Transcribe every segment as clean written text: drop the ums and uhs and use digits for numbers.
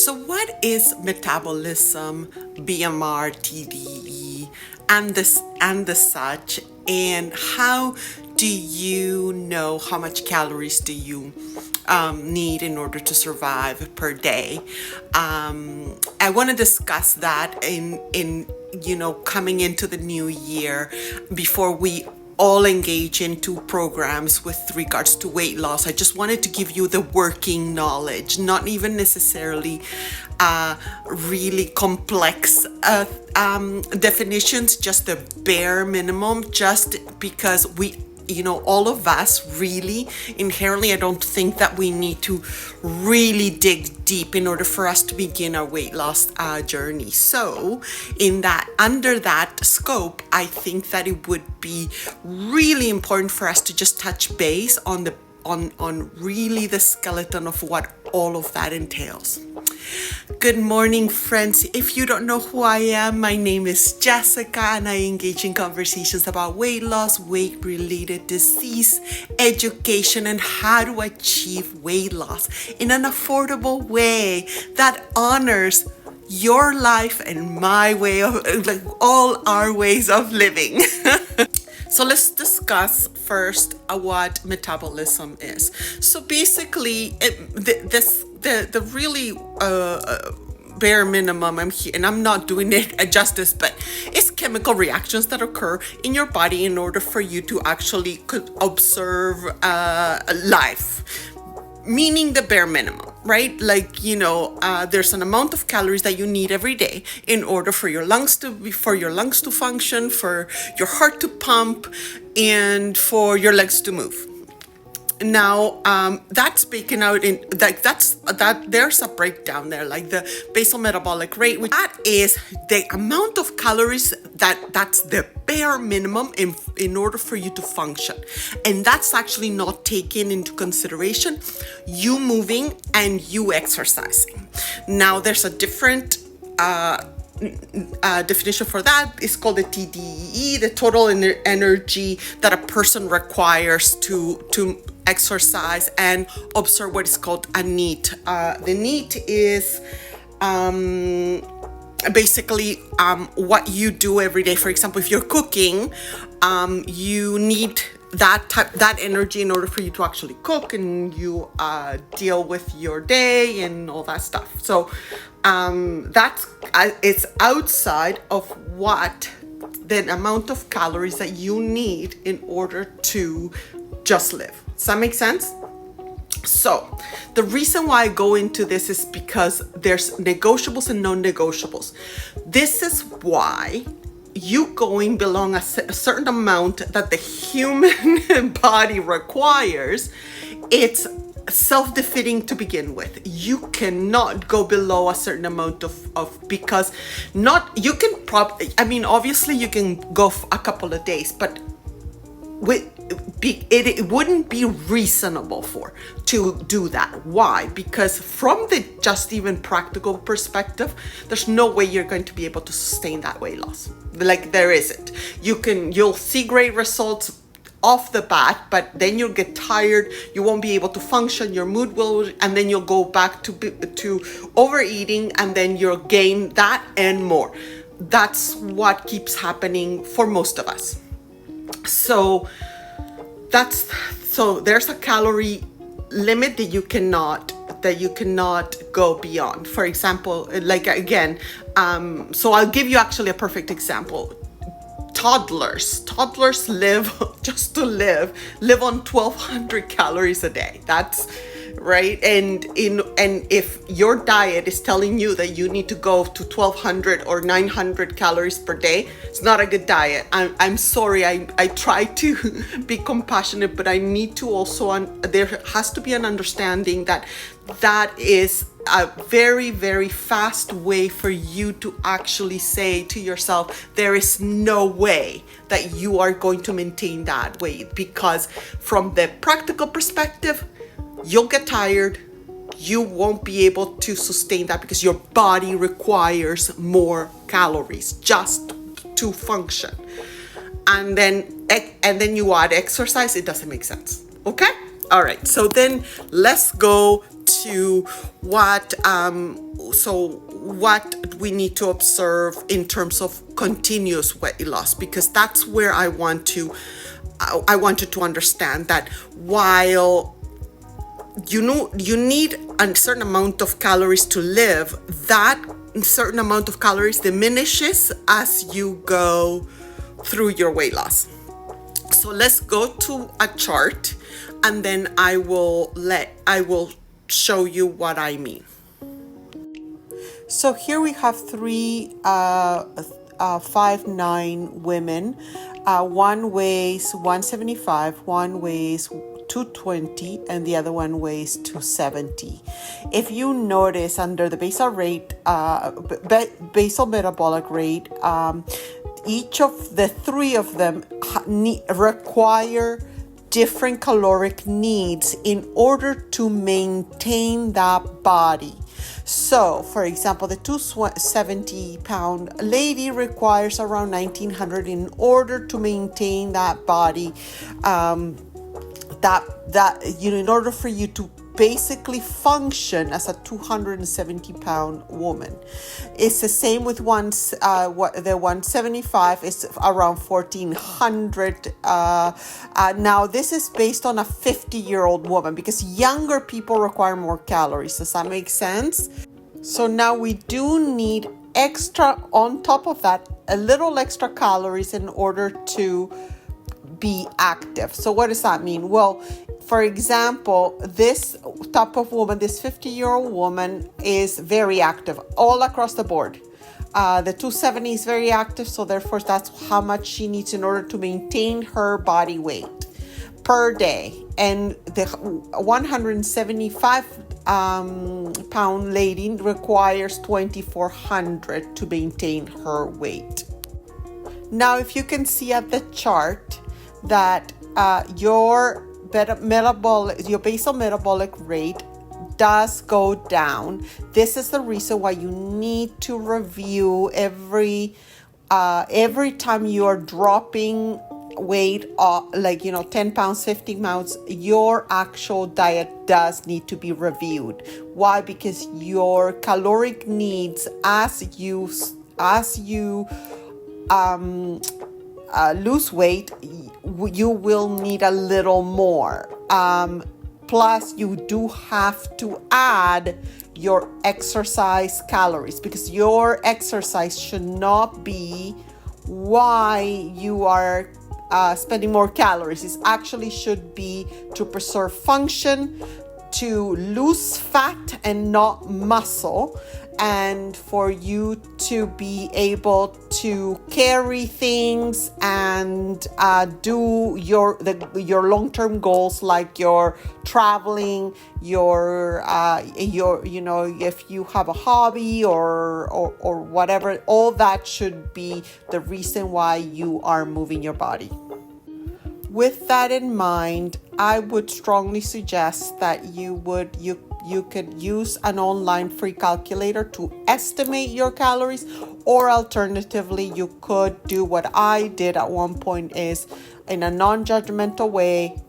So what is metabolism, BMR, TDEE, and the such, and how do you know how much calories do you need in order to survive per day? I want to discuss that in coming into the new year before we all engage into programs with regards to weight loss. I just wanted to give you the working knowledge, not even necessarily really complex definitions, just the bare minimum, just because all of us really inherently, I don't think that we need to really dig deep in order for us to begin our weight loss journey. So under that scope, I think that it would be really important for us to just touch base on really the skeleton of what all of that entails. Good morning, friends. If you don't know who I am, my name is Jessica, and I engage in conversations about weight loss, weight-related disease, education, and how to achieve weight loss in an affordable way that honors your life and my way of, like, all our ways of living. So let's discuss first what metabolism is. So basically, the really bare minimum, and I'm not doing it justice, but it's chemical reactions that occur in your body in order for you to actually observe life. Meaning the bare minimum, right? Like, there's an amount of calories that you need every day in order for your lungs to function, for your heart to pump, and for your legs to move. Now, that's taken out in, like, there's a breakdown there, like the basal metabolic rate, which that is the amount of calories that's the bare minimum in order for you to function. And that's actually not taken into consideration you moving and you exercising. Now, there's a different definition for that. It's called the TDEE, the total energy that a person requires to exercise and observe what is called a NEAT. The NEAT is basically what you do every day. For example, if you're cooking, you need that energy in order for you to actually cook, and you deal with your day and all that stuff. So that's it's outside of what the amount of calories that you need in order to just live. Does that make sense? So the reason why I go into this is because there's negotiables and non-negotiables. This is why you going below a certain amount that the human body requires, it's self-defeating to begin with. You cannot go below a certain amount of because not, you can obviously you can go a couple of days, but it wouldn't be reasonable to do that. Why? Because from the just even practical perspective, there's no way you're going to be able to sustain that weight loss. Like, there isn't. You'll see great results off the bat, but then you'll get tired, you won't be able to function, your mood will, and then you'll go back to overeating, and then you'll gain that and more. That's what keeps happening for most of us. So there's a calorie limit that you cannot go beyond. For example, like, again, so I'll give you actually a perfect example. Toddlers live on 1,200 calories a day. That's right. And if your diet is telling you that you need to go to 1,200 or 900 calories per day, it's not a good diet. I'm sorry. I try to be compassionate, but I need to also, there has to be an understanding that is a very, very fast way for you to actually say to yourself, there is no way that you are going to maintain that weight, because from the practical perspective, you'll get tired. You won't be able to sustain that because your body requires more calories just to function. And then you add exercise, it doesn't make sense. Okay? All right. So then let's go to what we need to observe in terms of continuous weight loss, because that's where I wanted to understand that while you need a certain amount of calories to live, that certain amount of calories diminishes as you go through your weight loss. So let's go to a chart, and then I will show you what I mean. So here we have three 5'9" women. One weighs 175, one weighs 220, and the other one weighs 270. If you notice under the basal metabolic rate, each of the three of them require different caloric needs in order to maintain that body. So, for example, the 270-pound lady requires around 1900 in order to maintain that body. In order for you to basically function as a 270-pound woman. It's the same with the 175 is around 1400. Now this is based on a 50-year-old woman, because younger people require more calories. Does that make sense? So now we do need extra, on top of that, a little extra calories in order to be active. So what does that mean? Well, for example, this type of woman, this 50-year-old woman, is very active all across the board. The 270 is very active, so therefore that's how much she needs in order to maintain her body weight per day. And the 175 pound lady requires 2400 to maintain her weight. Now, if you can see at the chart that your basal metabolic rate does go down. This is the reason why you need to review every time you are dropping weight, 10 pounds, 15 pounds, your actual diet does need to be reviewed. Why? Because your caloric needs as you lose weight, you will need a little more. Plus, you do have to add your exercise calories, because your exercise should not be why you are spending more calories. It actually should be to preserve function, to lose fat and not muscle, and for you to be able to carry things and do your long-term goals, like your traveling, your if you have a hobby or whatever. All that should be the reason why you are moving your body. With that in mind, I would strongly suggest that you could use an online free calculator to estimate your calories, or alternatively, you could do what I did at one point, is in a non-judgmental way,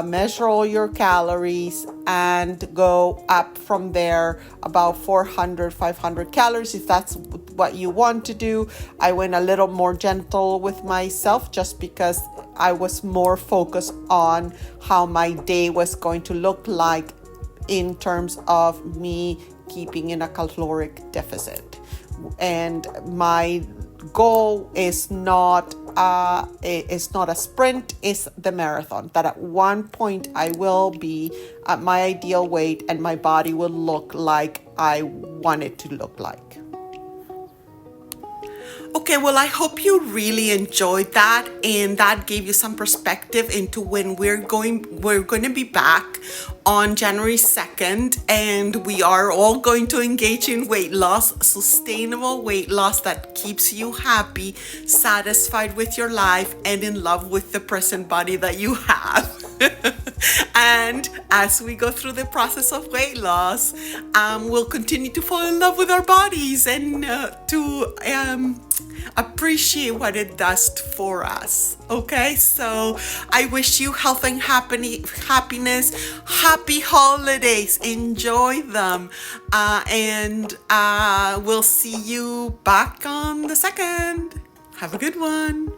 measure all your calories and go up from there about 400, 500 calories if that's what you want to do. I went a little more gentle with myself just because I was more focused on how my day was going to look like in terms of me keeping in a caloric deficit. And my goal is not a sprint, it's the marathon. That at one point I will be at my ideal weight and my body will look like I want it to look like. Okay, well, I hope you really enjoyed that, and that gave you some perspective into when we're going to be back on January 2nd, and we are all going to engage in weight loss, sustainable weight loss that keeps you happy, satisfied with your life, and in love with the present body that you have. And as we go through the process of weight loss, we'll continue to fall in love with our bodies and to appreciate what it does for us. Okay, so I wish you health and happiness, happy holidays, enjoy them, and we'll see you back on the 2nd. Have a good one.